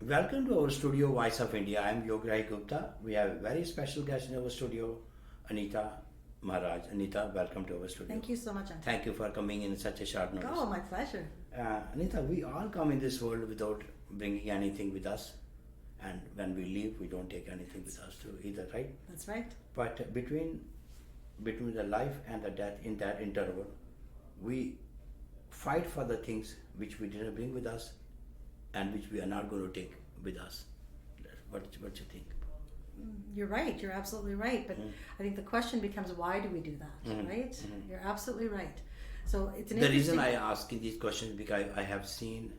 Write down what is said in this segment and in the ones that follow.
Welcome to our studio, Voice of India. I am Gupta. We have a very special guest in our studio, Anita, Maharaj. Anita, welcome to our studio. Thank you so much, Anita. Thank you for coming in such a short notice. Oh, my pleasure. Anita, we all come in this world without bringing anything with us. And when we leave, we don't take anything with us too either, right? That's right. But between the life and the death, in that interval, we fight for the things which we didn't bring with us and which we are not going to take with us. What you think? You're right. You're absolutely right. But I think the question becomes, why do we do that, right? You're absolutely right. So it's an The reason I ask these questions because I have seen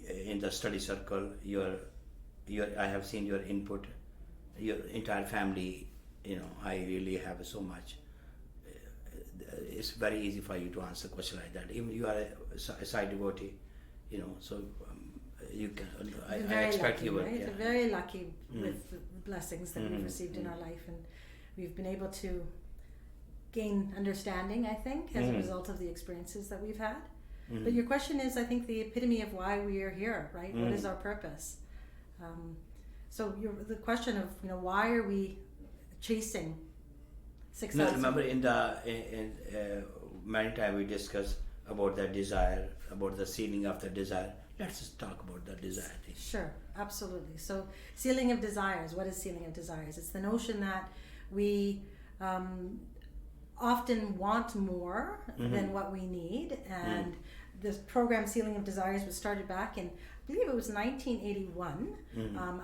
in the study circle I have seen your input, your entire family. I really have so much. It's very easy for you to answer a question like that. Even you are a side devotee, so you can. I expect lucky, you will. Right? Yeah. We're very lucky with the blessings that we've received in our life, and we've been able to gain understanding, I think, as a result of the experiences that we've had. But your question is, I think, the epitome of why we are here, right? What is our purpose? So the question of why are we chasing success? No, remember in many times we discuss about the desire, about the ceiling of the desire. Let's just talk about the desire thing. Sure, absolutely. So ceiling of desires. What is ceiling of desires? It's the notion that we often want more than what we need, and this program Ceiling of Desires was started back in, I believe it was 1981,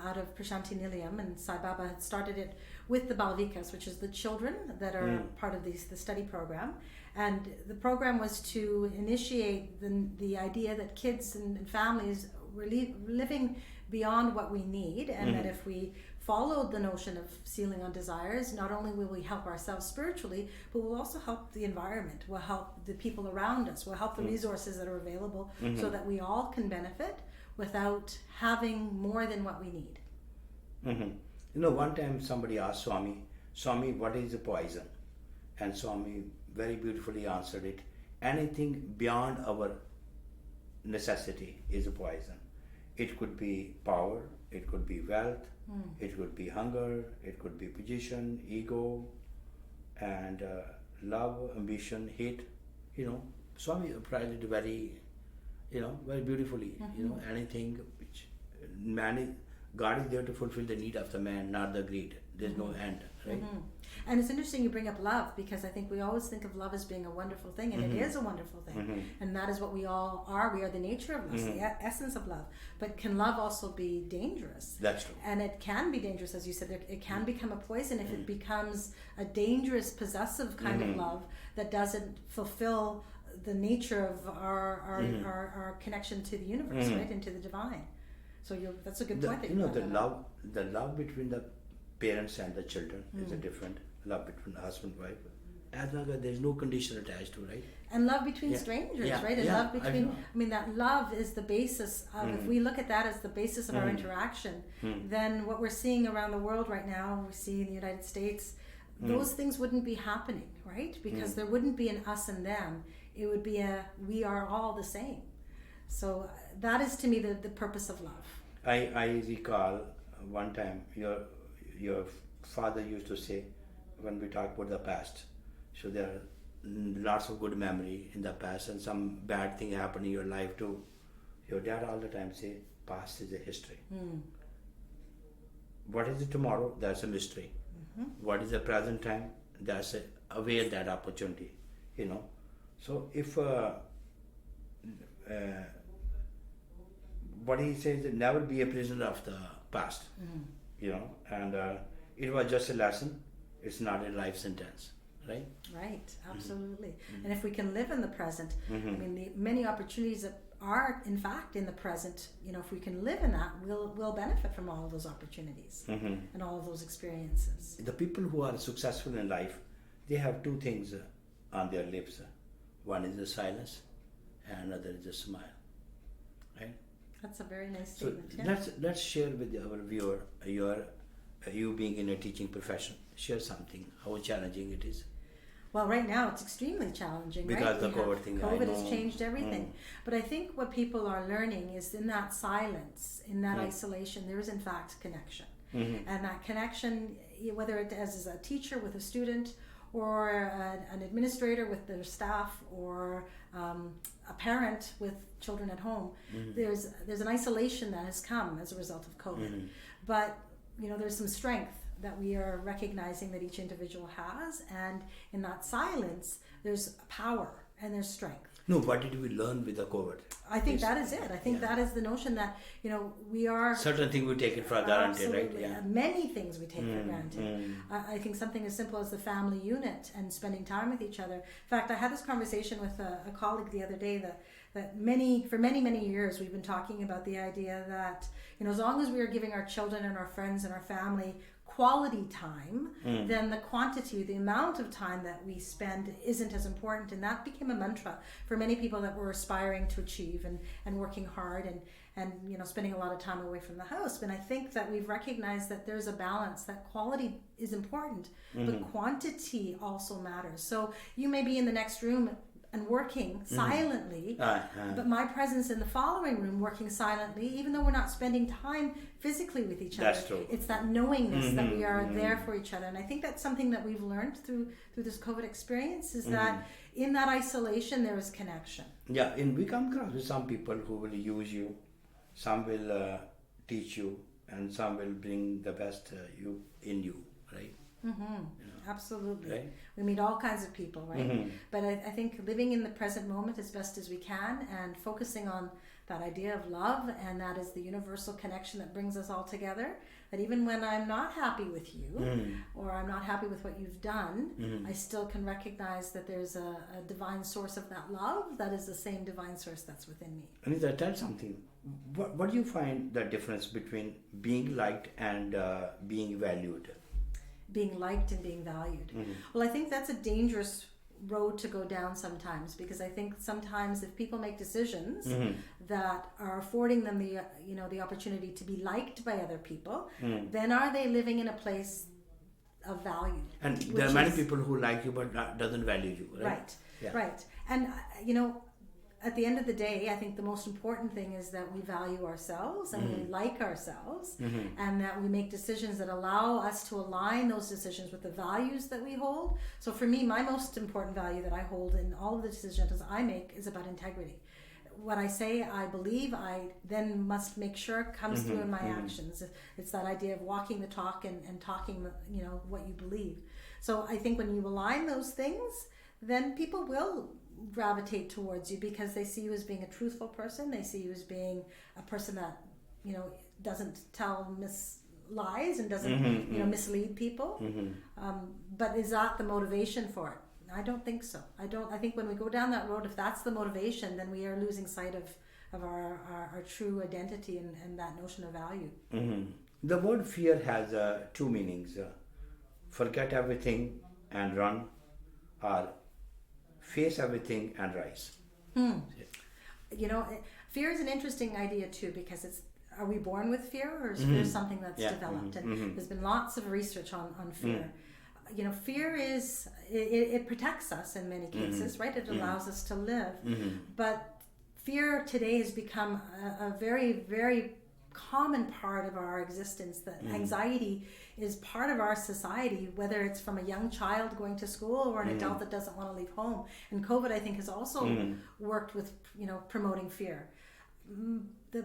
out of Prashanti Nilayam, and Sai Baba had started it with the Balvikas, which is the children that are part of the study program. And the program was to initiate the idea that kids and families were living beyond what we need, and that if we followed the notion of ceiling on desires, not only will we help ourselves spiritually, but we'll also help the environment, we'll help the people around us, we'll help the resources that are available, so that we all can benefit without having more than what we need. One time somebody asked Swami, what is the poison? And Swami very beautifully answered it. Anything beyond our necessity is a poison. It could be power, it could be wealth, it could be hunger, it could be position, ego, and love, ambition, hate. Swami applied it very beautifully. Anything which God is there to fulfill the need of the man, not the greed. There's no end, right? And it's interesting you bring up love, because I think we always think of love as being a wonderful thing, and it is a wonderful thing. And that is what we all are. We are the nature of love, the essence of love. But can love also be dangerous? That's true. And it can be dangerous, as you said. It can become a poison if it becomes a dangerous, possessive kind of love that doesn't fulfill the nature of our connection to the universe, right, and to the divine. So that's a good point. The love between the parents and the children is a different love between husband and wife. As long as there's no condition attached to, right? And love between strangers, right? And love between, that love is the basis of, if we look at that as the basis of our interaction, then what we're seeing around the world right now, we see in the United States, those things wouldn't be happening, right? Because there wouldn't be an us and them. It would be we are all the same. So that is to me the purpose of love. I recall one time your father used to say, when we talk about the past, so there are lots of good memory in the past and some bad thing happened in your life too. Your dad all the time say, past is a history. What is it tomorrow? That's a mystery. What is the present time? That's aware that opportunity. So if what he says, never be a prisoner of the past. And it was just a lesson. It's not a life sentence, right? Right, absolutely. And if we can live in the present, the many opportunities that are in fact in the present, if we can live in that, we'll benefit from all of those opportunities and all of those experiences. The people who are successful in life, they have two things on their lips. One is the silence, and another is a smile, right? That's a very nice So statement. let's share with our viewer you being in a teaching profession. Share something, how challenging it is. Well, right now it's extremely challenging, right? Because the COVID thing, I COVID know. has changed everything. But I think what people are learning is in that silence, in that isolation, there is in fact connection. And that connection, whether it as a teacher with a student, or an administrator with their staff, or a parent with children at home, there's an isolation that has come as a result of COVID. But there's some strength that we are recognizing that each individual has, and in that silence there's power and there's strength. No, what did we learn with the COVID? I think that is it. I think that is the notion that we are certain things we take it for granted, right? Yeah. Many things we take for granted. I think something as simple as the family unit and spending time with each other. In fact, I had this conversation with a colleague the other day that for many years we've been talking about the idea that as long as we are giving our children and our friends and our family quality time, then the quantity, the amount of time that we spend isn't as important. And that became a mantra for many people that were aspiring to achieve and working hard and spending a lot of time away from the house. And I think that we've recognized that there's a balance, that quality is important, but quantity also matters. So you may be in the next room and working silently, but my presence in the following room working silently, even though we're not spending time physically with each other. That's true. It's that knowingness that we are there for each other. And I think that's something that we've learned through this COVID experience, is that in that isolation there is connection. Yeah, and we come across with some people who will use you, some will teach you, and some will bring the best in you, right? Absolutely. Right? We meet all kinds of people, right? But I think living in the present moment as best as we can, and focusing on that idea of love, and that is the universal connection that brings us all together, that even when I'm not happy with you or I'm not happy with what you've done, I still can recognize that there's a divine source of that love that is the same divine source that's within me. Anita, tell something. What do you find the difference between being liked and being valued? Being liked and being valued. Well, I think that's a dangerous road to go down sometimes, because I think sometimes if people make decisions that are affording them the opportunity to be liked by other people, then are they living in a place of value? And there are many people who like you but doesn't value you, right? Right. And at the end of the day, I think the most important thing is that we value ourselves and we like ourselves, and that we make decisions that allow us to align those decisions with the values that we hold. So for me, my most important value that I hold in all of the decisions I make is about integrity. What I say, I believe, I then must make sure comes through in my actions. It's that idea of walking the talk and talking, what you believe. So I think when you align those things, then people will gravitate towards you, because they see you as being a truthful person. They see you as being a person that doesn't tell lies and doesn't mislead people. But is that the motivation for it? I don't think so. I think when we go down that road, if that's the motivation, then we are losing sight of our true identity and that notion of value. The word fear has two meanings: forget everything and run, or face everything and rise. Fear is an interesting idea too, because are we born with fear, or is fear something that's developed? And there's been lots of research on fear. Fear is, it protects us in many cases, right? It allows us to live. But fear today has become a very, very common part of our existence. That anxiety is part of our society, whether it's from a young child going to school or an adult that doesn't want to leave home. And COVID, I think, has also worked with promoting fear.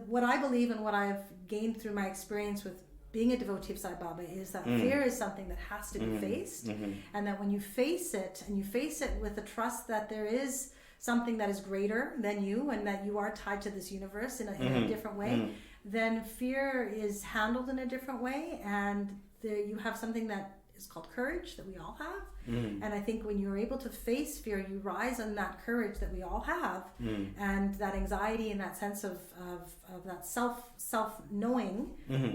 What I believe and what I've gained through my experience with being a devotee of Sai Baba is that fear is something that has to be faced, and that when you face it, and you face it with the trust that there is something that is greater than you, and that you are tied to this universe in a different way, then fear is handled in a different way, and you have something that is called courage that we all have. And I think when you're able to face fear, you rise on that courage that we all have, and that anxiety and that sense of that self-knowing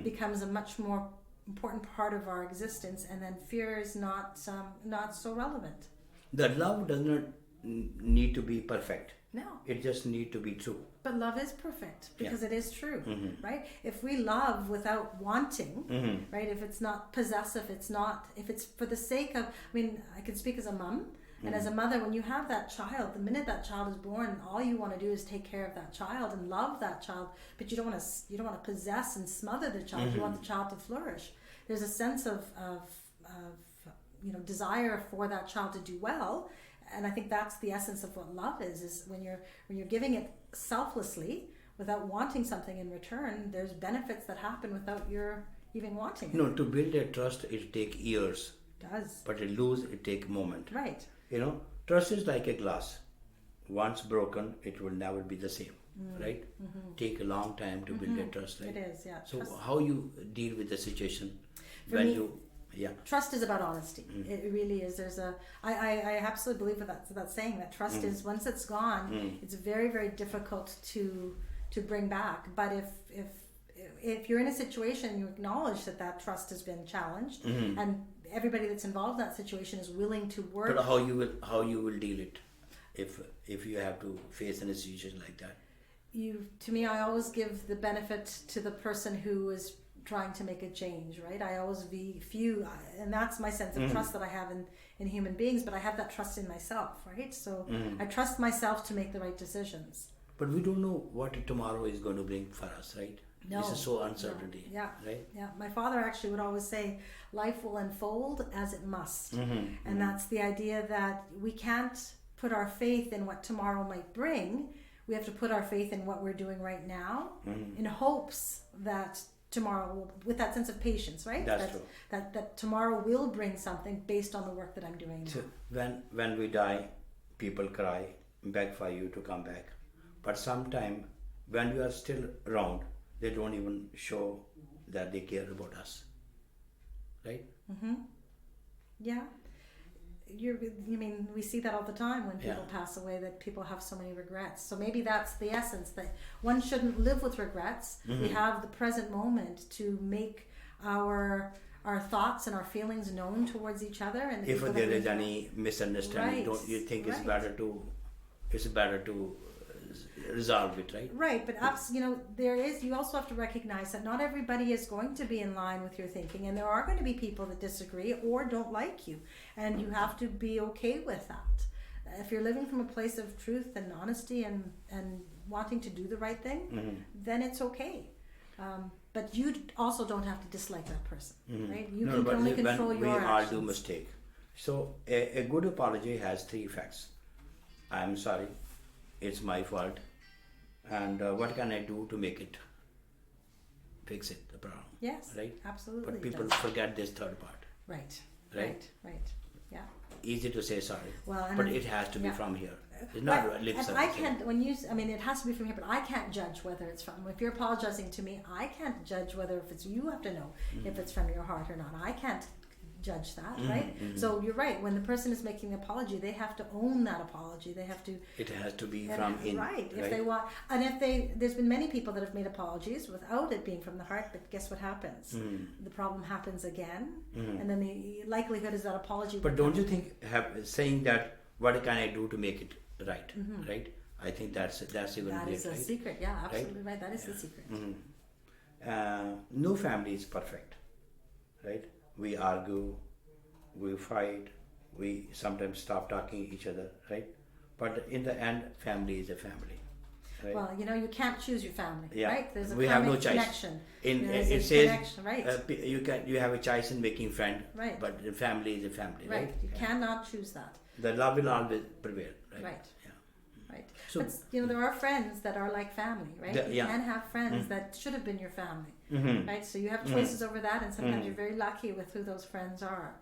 becomes a much more important part of our existence, and then fear is not so relevant. The love does not need to be perfect. No. It just need to be true. But love is perfect, because it is true, right? If we love without wanting, right? If it's not possessive, if it's for the sake of, I can speak as a mom. And as a mother, when you have that child, the minute that child is born, all you want to do is take care of that child and love that child, but you don't want to possess and smother the child. You want the child to flourish. There's a sense of desire for that child to do well, and I think that's the essence of what love is when you're giving it selflessly without wanting something in return. There's benefits that happen without your even wanting it. No, to build a trust, it take years. It does. But to lose, it take moment. Right. Trust is like a glass. Once broken, it will never be the same. Right? Take a long time to build a trust. Right? It is, yeah. So Trust. how you deal with the situation For when me, you... Yeah. Trust is about honesty. It really is. I absolutely believe that saying, that trust is, once it's gone, it's very, very difficult to bring back. But if you're in a situation, you acknowledge that trust has been challenged, and everybody that's involved in that situation is willing to work. But how you will deal it if you have to face a situation like that? To me, I always give the benefit to the person who is trying to make a change, right? I always view, and that's my sense of trust that I have in human beings, but I have that trust in myself, right? So I trust myself to make the right decisions. But we don't know what tomorrow is going to bring for us, right? No. This is so uncertainty. No. Yeah. Right? Yeah. My father actually would always say, life will unfold as it must. And that's the idea that we can't put our faith in what tomorrow might bring. We have to put our faith in what we're doing right now in hopes that tomorrow will, with that sense of patience, right? That's true. That tomorrow will bring something based on the work that I'm doing now. So when we die, people cry, beg for you to come back. But sometime when we are still around, they don't even show that they care about us. Right? Yeah. We see that all the time when people Yeah. pass away, that people have so many regrets. So maybe that's the essence, that one shouldn't live with regrets. We have the present moment to make our thoughts and our feelings known towards each other. And the If people there that is we- any misunderstanding, Right. don't you think it's Right. better to resolve it, right? Right, but you also have to recognize that not everybody is going to be in line with your thinking, and there are going to be people that disagree or don't like you, and you have to be okay with that. If you're living from a place of truth and honesty and wanting to do the right thing, then it's okay. But you also don't have to dislike that person, right? You can only control we your all actions. do mistake. So a good apology has three facts. I'm sorry, it's my fault, and what can I do to make it fix it, the problem? Yes, right? absolutely. But it people does. forget this third part. Right. Right? Yeah. Easy to say sorry, Well, and but I'm- it has to be yeah. from here. It's not lip And service. I can't, it has to be from here, but I can't judge whether it's from, if you're apologizing to me, I can't judge whether if it's, you have to know if it's from your heart or not. I can't judge that, right? So you're right, when the person is making the apology, they have to own that apology. They have to, It has to be from in. right, if they want, and there's been many people that have made apologies without it being from the heart, but guess what happens? The problem happens again, and then the likelihood is that apology. But don't you think saying that, what can I do to make it right? Right? I think that's even that great, is a right? secret, yeah, absolutely right. That is the secret. No family is perfect, right? We argue, we fight, we sometimes stop talking each other, right? But in the end, family is a family, right? Well, you can't choose your family, Yeah. right? There's a We have no karmic choice. connection. In There is it a says connection, right? you have a choice in making friend, Right. but the family is a family, right? Right. You cannot choose that. The love will always prevail, right? Right. Yeah. Right. So- but there are friends that are like family, right? You Yeah. can have friends that should have been your family, right? So you have Mm-hmm. choices over that, and sometimes you're very lucky with who those friends are.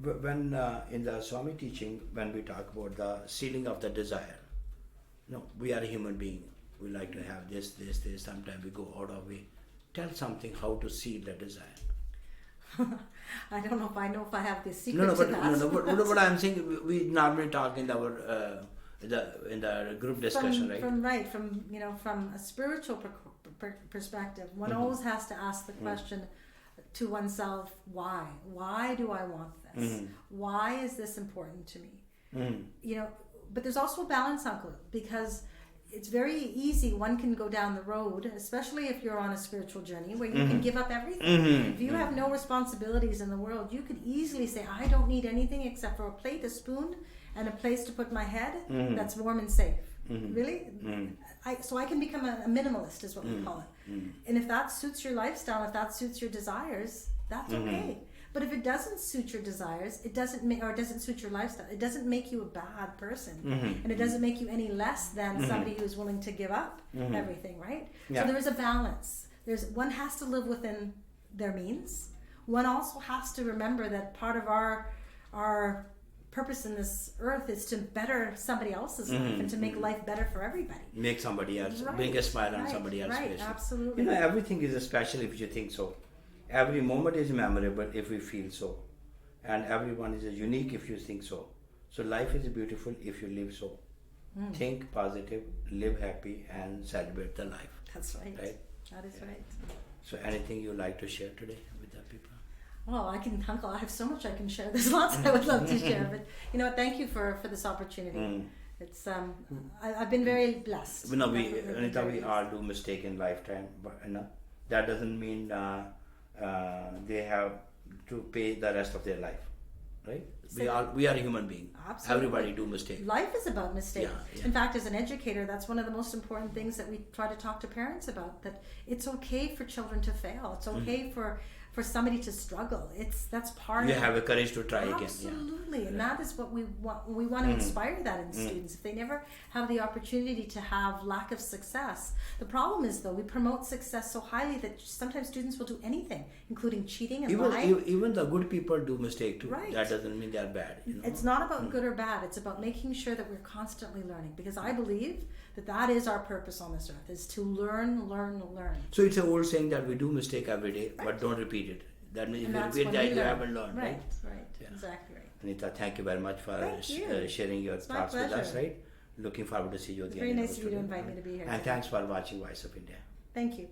When in the Swami teaching, when we talk about the sealing of the desire, we are a human being. We like to have this. Sometimes we go out of way. Tell something how to seal the desire. I don't know if I have the secret No, to but that. what I'm saying, we normally talk in our in the group discussion, right? From a spiritual perspective, one always has to ask the question to oneself: why? Why do I want this? Why is this important to me? But there's also a balance, Uncle, because it's very easy. One can go down the road, especially if you're on a spiritual journey, where you Mm-hmm. can give up everything. If you have no responsibilities in the world, you could easily say, I don't need anything except for a plate, a spoon, and a place to put my head Mm-hmm. that's warm and safe. Really? So I can become a minimalist, is what we call it. And if that suits your lifestyle, if that suits your desires, that's okay. But if it doesn't suit your desires, it doesn't suit your lifestyle, it doesn't make you a bad person, and it doesn't make you any less than somebody who's willing to give up everything, right? Yeah. So there is a balance. One has to live within their means. One also has to remember that part of our purpose in this earth is to better somebody else's life and to make life better for everybody. Make somebody else, Right, bring a smile on right, somebody else's right, face. absolutely. You know, everything is special if you think so. Every moment is memorable if we feel so. And everyone is unique if you think so. So life is beautiful if you live so. Think positive, live happy, and celebrate the life. That's right. Right? That is right. So anything you like to share today with the people? Well, Uncle, I have so much I can share. There's lots I would love to share, but you know what? Thank you for this opportunity. It's I've been very blessed. You know, Definitely Anita, very we blessed. all do mistake in lifetime, but you know, that doesn't mean they have to pay the rest of their life, right? We are human being. Absolutely. Everybody do mistake. Life is about mistakes. Yeah. In fact, as an educator, that's one of the most important things that we try to talk to parents about. That it's okay for children to fail. It's okay for somebody to struggle. That's part You of have the courage to try again. Absolutely, and that is what we want. We want to inspire that in students. If they never have the opportunity to have lack of success, the problem is though we promote success so highly that sometimes students will do anything, including cheating and lying. Even the good people do mistake too. Right. That doesn't mean they are bad. You know? It's not about good or bad. It's about making sure that we're constantly learning. Because I believe that is our purpose on this earth: is to learn. So it's an old saying that we do mistake every day, but don't repeat it. That means And if that's you repeat when that, we you learn. haven't learned, right? Right. Yeah. Exactly right. Anita, thank you very much for Thank you. sharing your It's my thoughts with us, pleasure. right? Looking forward to see you again. Very in nice our of you to studio. invite me to be here And today. thanks for watching Voice of India. Thank you.